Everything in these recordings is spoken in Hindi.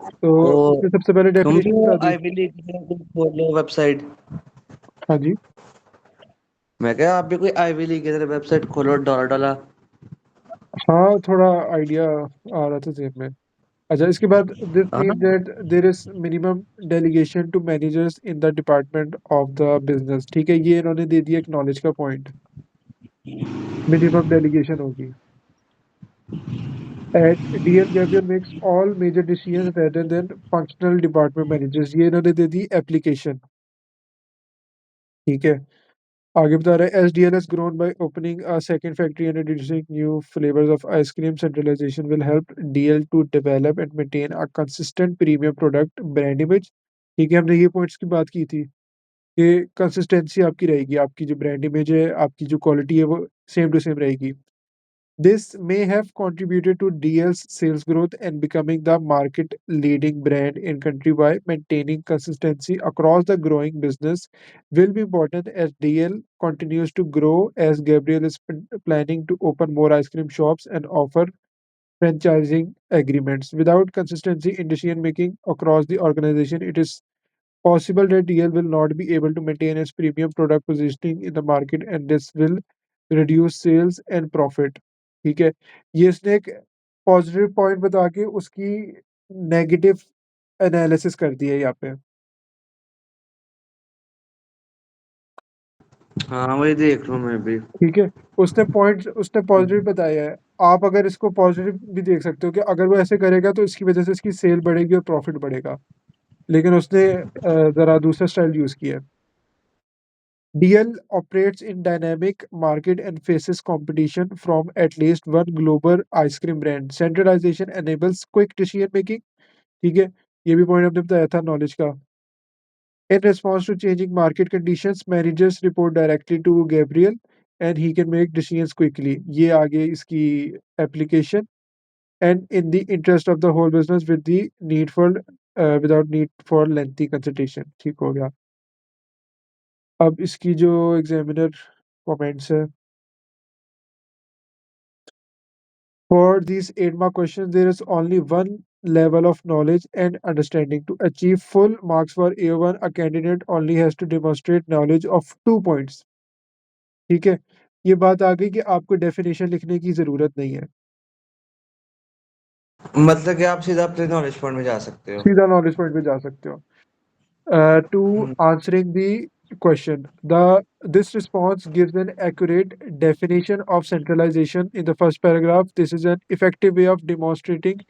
तो तो इसमें सबसे पहले तुम भी डेफिनेशन वो बता दी। आईवी लीग की तरह कुछ खोल लो वेबसाइट। हाँ जी। मैं कहा आप भी कोई आईवी लीग की तरह वेबसाइट खोलो, डॉलर डॉलर। हाँ, थोड़ा आइडिया आ रहा था जेब में। अच्छा, इसके बाद दिस मीन हाँ। That there is minimum delegation to managers in the department of the business. ठीक है, ये इन्होंने दे दिया एक नॉलेज का पॉइंट। मिनिमम डेलीगेशन होगी। At DL Gabriel makes all major decisions rather than functional department managers। ये इन्होंने दे दी एप्लीकेशन। ठीक है, आगे बता रहे हैं, as DL has grown by opening a second factory and introducing new flavors of ice cream, centralization will help DL to develop and maintain a consistent premium product brand image। ठीक है, हमने ये पॉइंट्स की बात की थी कि कंसिस्टेंसी आपकी रहेगी, आपकी जो ब्रांड इमेज है, आपकी जो क्वालिटी है वो सेम टू सेम रहेगी। This may have contributed to DL's sales growth and becoming the market leading brand in country by maintaining consistency across the growing business will be important as DL continues to grow as Gabriel is planning to open more ice cream shops and offer franchising agreements. Without consistency in decision making across the organization, it is possible that DL will not be able to maintain its premium product positioning in the market and this will reduce sales and profit। ठीक है, ये इसने एक पॉजिटिव पॉइंट बता के उसकी नेगेटिव एनालिसिस कर दिया है यहाँ पे। हाँ वही देख रहा हूँ मैं भी। ठीक है, उसने पॉजिटिव बताया है। आप अगर इसको पॉजिटिव भी देख सकते हो कि अगर वो ऐसे करेगा तो इसकी वजह से इसकी सेल बढ़ेगी और प्रॉफिट बढ़ेगा, लेकिन उसने जरा दूसरा स्टाइल यूज किया है। DL operates in dynamic market and faces competition from at least one global ice cream brand. Centralization enables quick decision making। ठीक है, ये भी पॉइंट हमने बताया था नॉलेज का। In response to changing market conditions, managers report directly to Gabriel and he can make decisions quickly। ये आगे इसकी application and in the interest of the whole business with the need for without need for lengthy consultation। ठीक हो गया। अब इसकी जो एग्जामिनर कमेंट्स है, for these 8 mark questions, there is only one level of knowledge and understanding. To achieve full marks for A1, a candidate only has to demonstrate knowledge of 2 points। ठीक है, ये बात आ गई कि आपको डेफिनेशन लिखने की जरूरत नहीं है, मतलब कि आप सीधा अपने नॉलेज पॉइंट में जा सकते हो। सीधा नॉलेज पॉइंट पे जा सकते हो। To hmm. answering the question, the this response gives an accurate definition of centralization in the first paragraph। This is an effective way of demonstrating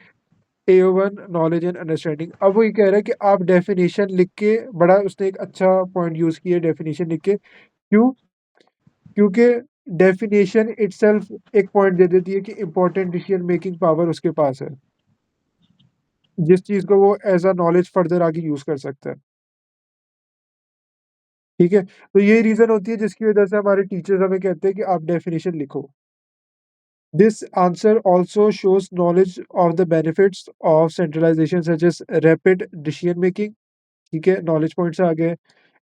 AO1 knowledge and understanding. अब वो ये कह रहा है कि आप डेफिनेशन लिख के, बड़ा उसने एक अच्छा पॉइंट यूज किया डेफिनेशन लिख के। क्यों? क्योंकि डेफिनेशन इटसेल्फ एक पॉइंट दे देती है कि इंपॉर्टेंट डिसीजन मेकिंग पावर उसके पास है, जिस चीज को वो एज अ नॉलेज फर्दर आगे यूज कर सकता है। ठीक है, तो यही रीजन होती है जिसकी वजह से हमारे टीचर्स हमें कहते हैं कि आप डेफिनेशन लिखो। This answer also shows knowledge of the benefits of centralization such as rapid decision making। ठीक है, नॉलेज पॉइंट्स आ गए।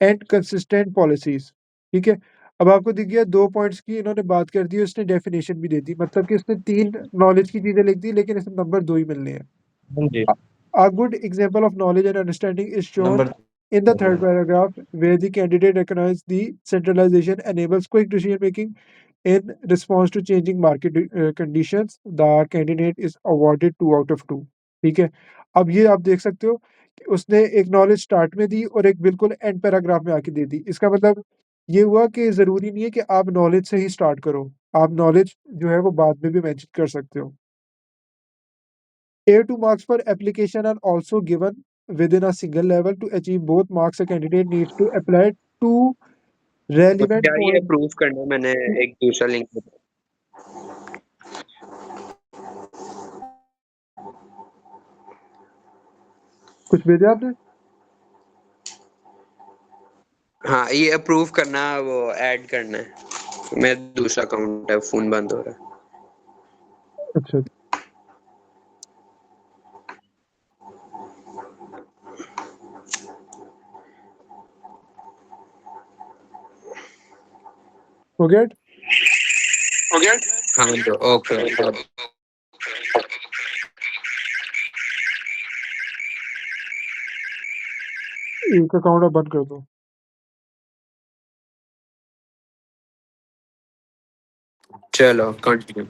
And consistent policies. ठीक है, अब आपको दिख गया 2 पॉइंट्स की इन्होंने बात कर दी, उसने डेफिनेशन भी दे दी, मतलब कि इसने 3 नॉलेज की चीजें लिख दी लेकिन इसमें नंबर 2 ही मिलने हैं। हाँ जी। A good example of knowledge and understanding is shown number. in the third paragraph, where the candidate recognizes the centralization enables quick decision making in response to changing market conditions। The candidate is awarded 2 out of 2। ठीक है, अब ये आप देख सकते हो कि उसने एक नॉलेज स्टार्ट में दी और एक बिल्कुल एंड पैराग्राफ में आके दे दी। इसका मतलब ये हुआ कि जरूरी नहीं है कि आप नॉलेज से ही स्टार्ट करो, आप नॉलेज जो है वो बाद में भी मेंशन कर सकते हो। A2 marks for application are also given within a single level। To achieve both marks, a candidate needs to apply two मुझे relevant यार ये points। अप्रूव करना है, मैंने एक दूसरा लिंक। कुछ भेजा आपने? हाँ ये अप्रूव करना है, वो ऐड करना है। मेरा दूसरा अकाउंट है, फोन बंद हो रहा है। अच्छा, हो गया? हो गया। हाँ तो ओके। एक अकाउंट आप बंद कर दो। चलो कंटिन्यू।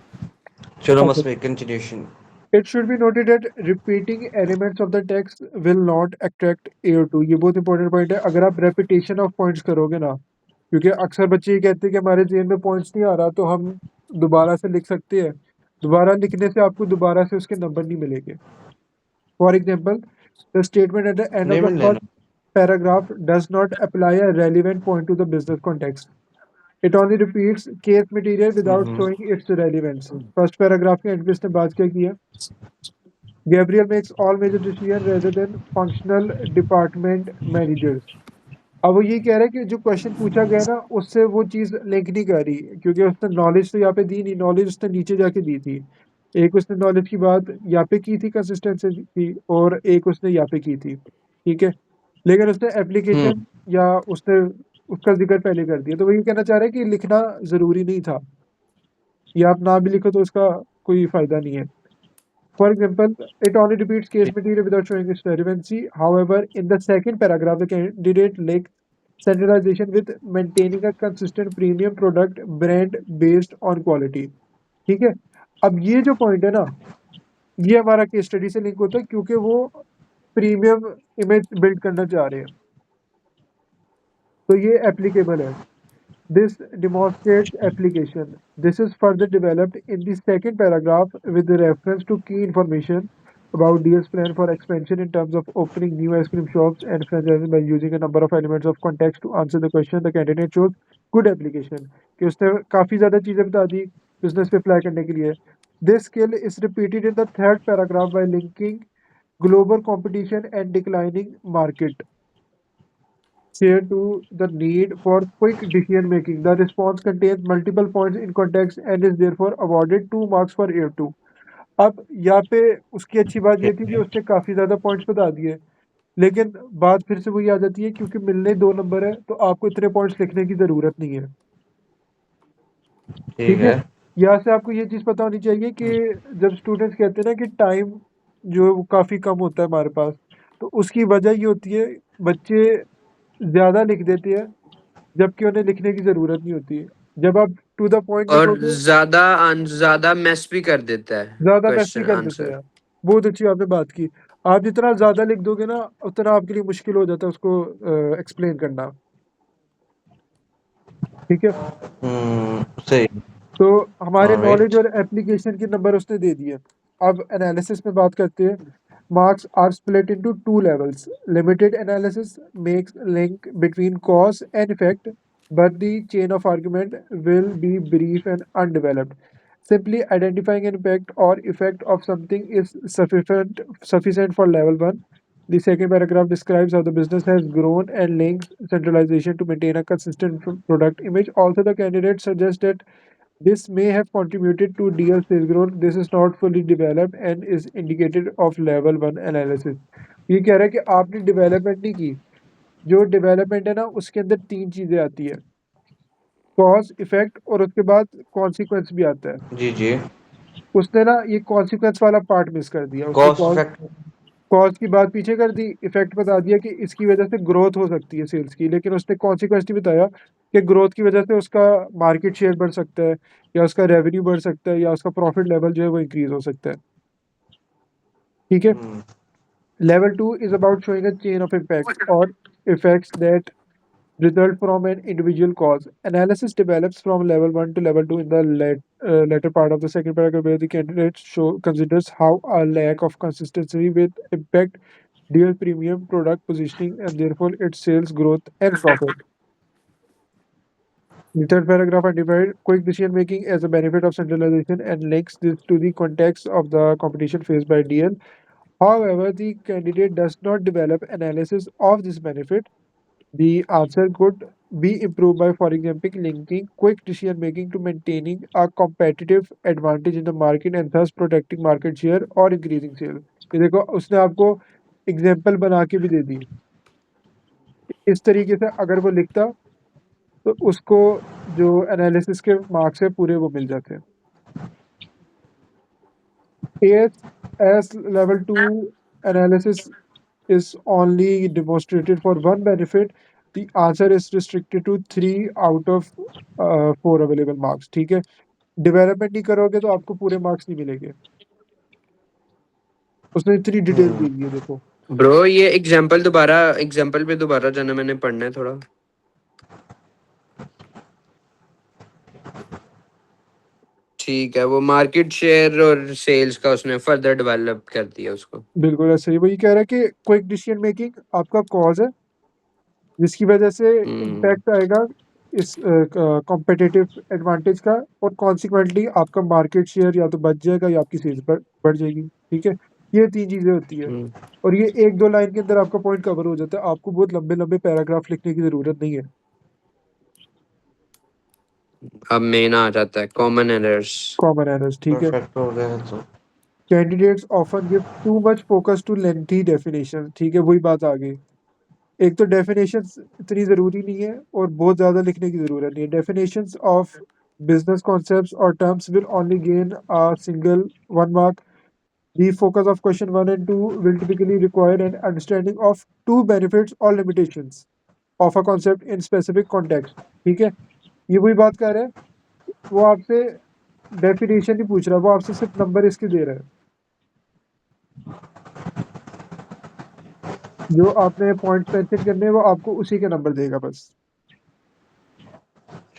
चलो Okay. मस्त में continuation. It should be noted that repeating elements of the text will not attract ear to। ये बहुत इंपॉर्टेंट पॉइंट है। अगर आप रेपिटेशन ऑफ पॉइंट्स करोगे ना, क्योंकि अक्सर बच्चे ये कहते हैं कि हमारे जेन में पॉइंट्स नहीं आ रहा, तो हम दोबारा से लिख सकते हैं। दोबारा लिखने से आपको दोबारा से उसके नंबर नहीं मिलेंगे। For example, the statement at the end of नहीं द मिल फर्स्ट लेना। paragraph does not apply a relevant point to the business context. It only repeats case material without showing its relevance. First paragraph के एंड पे इसने बात क्या की है? Gabriel makes all major decisions rather than functional department managers. अब वो ये कह रहा है कि जो क्वेश्चन पूछा गया ना, उससे वो चीज़ लिंक नहीं कर रही, क्योंकि उसने नॉलेज तो यहाँ पे दी नहीं, नॉलेज उसने नीचे जाके दी थी। एक उसने नॉलेज की बात यहाँ पे की थी, कंसिस्टेंसी की, और एक उसने यहाँ पे की थी, ठीक है। लेकिन उसने एप्लीकेशन या उसने उसका जिक्र पहले कर दिया, तो वो ये कहना चाह रहा है कि लिखना ज़रूरी नहीं था, या आप ना भी लिखो तो उसका कोई फ़ायदा नहीं है। For example, it only repeats case material without showing its relevancy. However, in the second paragraph, the candidate links centralization with maintaining a consistent premium product brand based on quality. ठीक है। अब ये जो पॉइंट है ना, ये हमारा केस स्टडी से लिंक होता है, क्योंकि वो प्रीमियम इमेज बिल्ड करना चाह रहे हैं, तो ये एप्लीकेबल है। This demonstrates application. This is further developed in the second paragraph with reference to key information about DL's plan for expansion in terms of opening new ice cream shops and franchising by using a number of elements of context to answer the question. The candidate shows good application. कि उसने काफ़ी ज़्यादा चीज़ें बता दी बिजनेस पे अप्लाई करने के लिए। This skill is repeated in the third paragraph by linking global competition and declining market share to the need for quick decision making. The response contains multiple points in context and is therefore awarded 2 marks for year 2। अब यहाँ पे उसकी अच्छी बात ये थी कि उसने काफ़ी ज़्यादा पॉइंट्स बता दिए, लेकिन बात फिर से वही आ जाती है, क्योंकि मिलने 2 नंबर है तो आपको इतने पॉइंट्स लिखने की ज़रूरत नहीं है, ठीक ठीक है। है। यहाँ से आपको ये चीज़ पता होनी चाहिए कि जब स्टूडेंट्स कहते हैं ना कि टाइम जो है वो काफ़ी कम होता है हमारे पास, तो उसकी वजह ये होती है, बच्चे ज़्यादा लिख देते हैं जबकि उन्हें लिखने की ज़रूरत नहीं होती। जब आप टू द पॉइंट और लिखोगे, ज्यादा मेस भी कर देता है ज़्यादा मैच भी क्वेश्चन कर देते आंसर। हैं। बहुत अच्छी आपने बात की। आप जितना ज़्यादा लिख दोगे ना, उतना आपके लिए मुश्किल हो जाता है उसको एक्सप्लेन करना, ठीक है। सही। तो हमारे नॉलेज ऑलराइट। और एप्लीकेशन के नंबर उसने दे दिए। अब एनालिसिस में बात करते हैं। Marks are split into 2 levels। Limited analysis makes link between cause and effect, but the chain of argument will be brief and undeveloped. Simply identifying an impact or effect of something is sufficient for level 1. The second paragraph describes how the business has grown and links centralization to maintain a consistent product image. Also, the candidate suggests that this may have contributed to DL sales growth. This is not fully developed and is indicated of level 1 analysis। ये कह रहा है कि आपने डेवलपमेंट नहीं की। जो डेवलपमेंट है ना, उसके अंदर 3 चीजें आती है, कॉज इफेक्ट और उसके बाद कॉन्सिक्वेंस भी आता है। जी जी। उसने ना ये कॉन्सिक्वेंस वाला पार्ट मिस कर दिया। उसने कॉस्ट इफेक्ट। कॉज की बात पीछे कर दी, इफेक्ट बता दिया कि इसकी वजह से ग्रोथ हो सकती है सेल्स की, लेकिन उसने कॉन्सिक्वेंस नहीं बताया कि ग्रोथ की वजह से उसका मार्केट शेयर बढ़ सकता है, या उसका रेवेन्यू बढ़ सकता है, या उसका प्रॉफिट लेवल जो है वो इंक्रीज हो सकता है, ठीक है। Level 2 is about showing a chain of impact or effects that result from an individual cause. Analysis develops from level 1 to level 2 in the latter part of the second paragraph, where the candidate considers how a lack of consistency with impact deal premium product positioning and therefore its sales growth and profit. The third paragraph identified quick decision making as a benefit of centralization and links this to the context of the competition faced by DL. However, the candidate does not develop analysis of this benefit. The answer could be improved by, for example, linking quick decision making to maintaining a competitive advantage in the market and thus protecting market share or increasing sales। ये देखो, उसने आपको एग्जाम्पल बना के भी दे दी। इस तरीके से अगर वो लिखता तो उसको जो एनालिसिस के मार्क्स है पूरे वो मिल जाते हैं। AS level 2 analysis is only demonstrated for one benefit, the answer is restricted to 3 out of 4 available marks. ठीक है, डेवलपमेंट नहीं करोगे तो आपको पूरे मार्क्स नहीं मिलेंगे। उसने इतनी डिटेल दी हुई है, देखो। ब्रो ये एग्जांपल पे दोबारा जाना, मैंने पढ़ना है थोड़ा। ठीक है, वो मार्केट शेयर और सेल्स का उसने फर्दर डेवलप कर दिया उसको। बिल्कुल ऐसे ही वही कह रहा है कि क्विक डिसीजन मेकिंग आपका कॉज है, जिसकी वजह से इम्पैक्ट आएगा इस कॉम्पिटिटिव एडवांटेज का, और कॉन्सिक्वेंटली आपका मार्केट शेयर या तो बच जाएगा या आपकी सेल्स बढ़ जाएगी। ठीक है, ये 3 चीजें होती है, और ये 1-2 लाइन के अंदर आपका पॉइंट कवर हो जाता है। आपको बहुत लंबे-लंबे पैराग्राफ लिखने की ज़रूरत नहीं है। अब मेन आ जाता है कॉमन एरर्स। कॉमन एरर्स, ठीक है। परफेक्ट हो गया है तो। Candidates often give too much focus to lengthy definition. ठीक है, वही बात आ गई। एक तो डेफिनेशंस इतनी ज़रूरी नहीं है और बहुत ज़्यादा लिखने की ज़रूरत नहीं है। डेफिनेशंस ऑफ बिजनेस कॉन्सेप्ट्स और terms will only gain a single 1 mark. The focus of question 1 and 2 will typically require an understanding of 2 benefits or limitations of a concept in specific context. ठीक है, ये वही बात कर रहा है, वो आपसे डेफिनेशन नहीं पूछ रहा, वो आपसे सिर्फ नंबर इसके दे रहा है। जो आपने पॉइंट्स मेंशन करने हैं वो आपको उसी के नंबर देगा बस।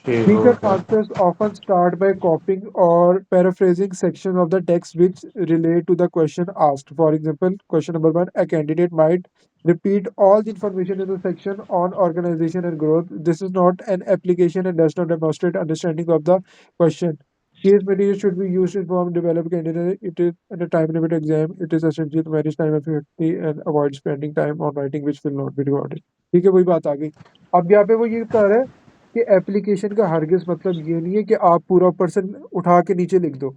ठीक हो Speaker गया। answers often start by copying or paraphrasing sections of the text which relate to the question asked. For example, question number 1, a candidate might repeat all the information in the section on organization and growth. This is not an application and does not demonstrate understanding of the question. Case material should be used to inform develop candidate. It is at a time limit exam. It is essential to manage time efficiently and avoid spending time on writing which will not be rewarded. ठीक है, वही बात आ गई। अब यहाँ पे वो ये बता रहा है कि एप्लीकेशन का हरगिज़ मतलब ये नहीं है कि आप पूरा पर्सन उठा के नीचे लिख दो,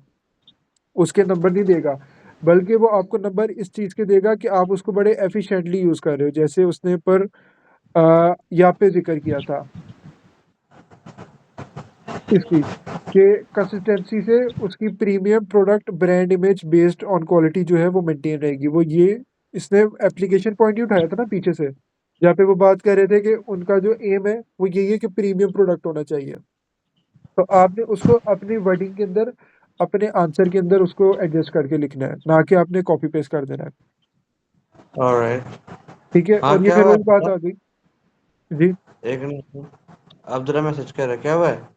उसके नंबर नहीं देगा, बल्कि वो आपको नंबर इस चीज़ के देगा कि आप उसको बड़े एफिशिएंटली यूज़ कर रहे हो। जैसे उसने यहाँ पे ज़िक्र किया था इसकी, कि कंसिस्टेंसी से उसकी premium product brand image based on quality जो है वो मेंटेन रहेगी। वो ये इसने एप्लीकेशन पॉइंट ही उठाया था ना पीछे से, जहाँ पे वो बात कर रहे थे कि उनका जो एम है वो यही है कि प्रीमियम प्रोडक्ट होना चाहिए। तो आपने उसको अपनी वर्डिंग के अंदर, अपने आंसर के अंदर उसको एडजस्ट करके लिखना है, ना कि आपने कॉपी पेस्ट कर देना है। ऑलराइट। ठीक है, हाँ और ये क्या फिर हुआ वही बात आ गई। जी, एक मिनट, अब जरा मैसेज कर रहा क्या हुआ है?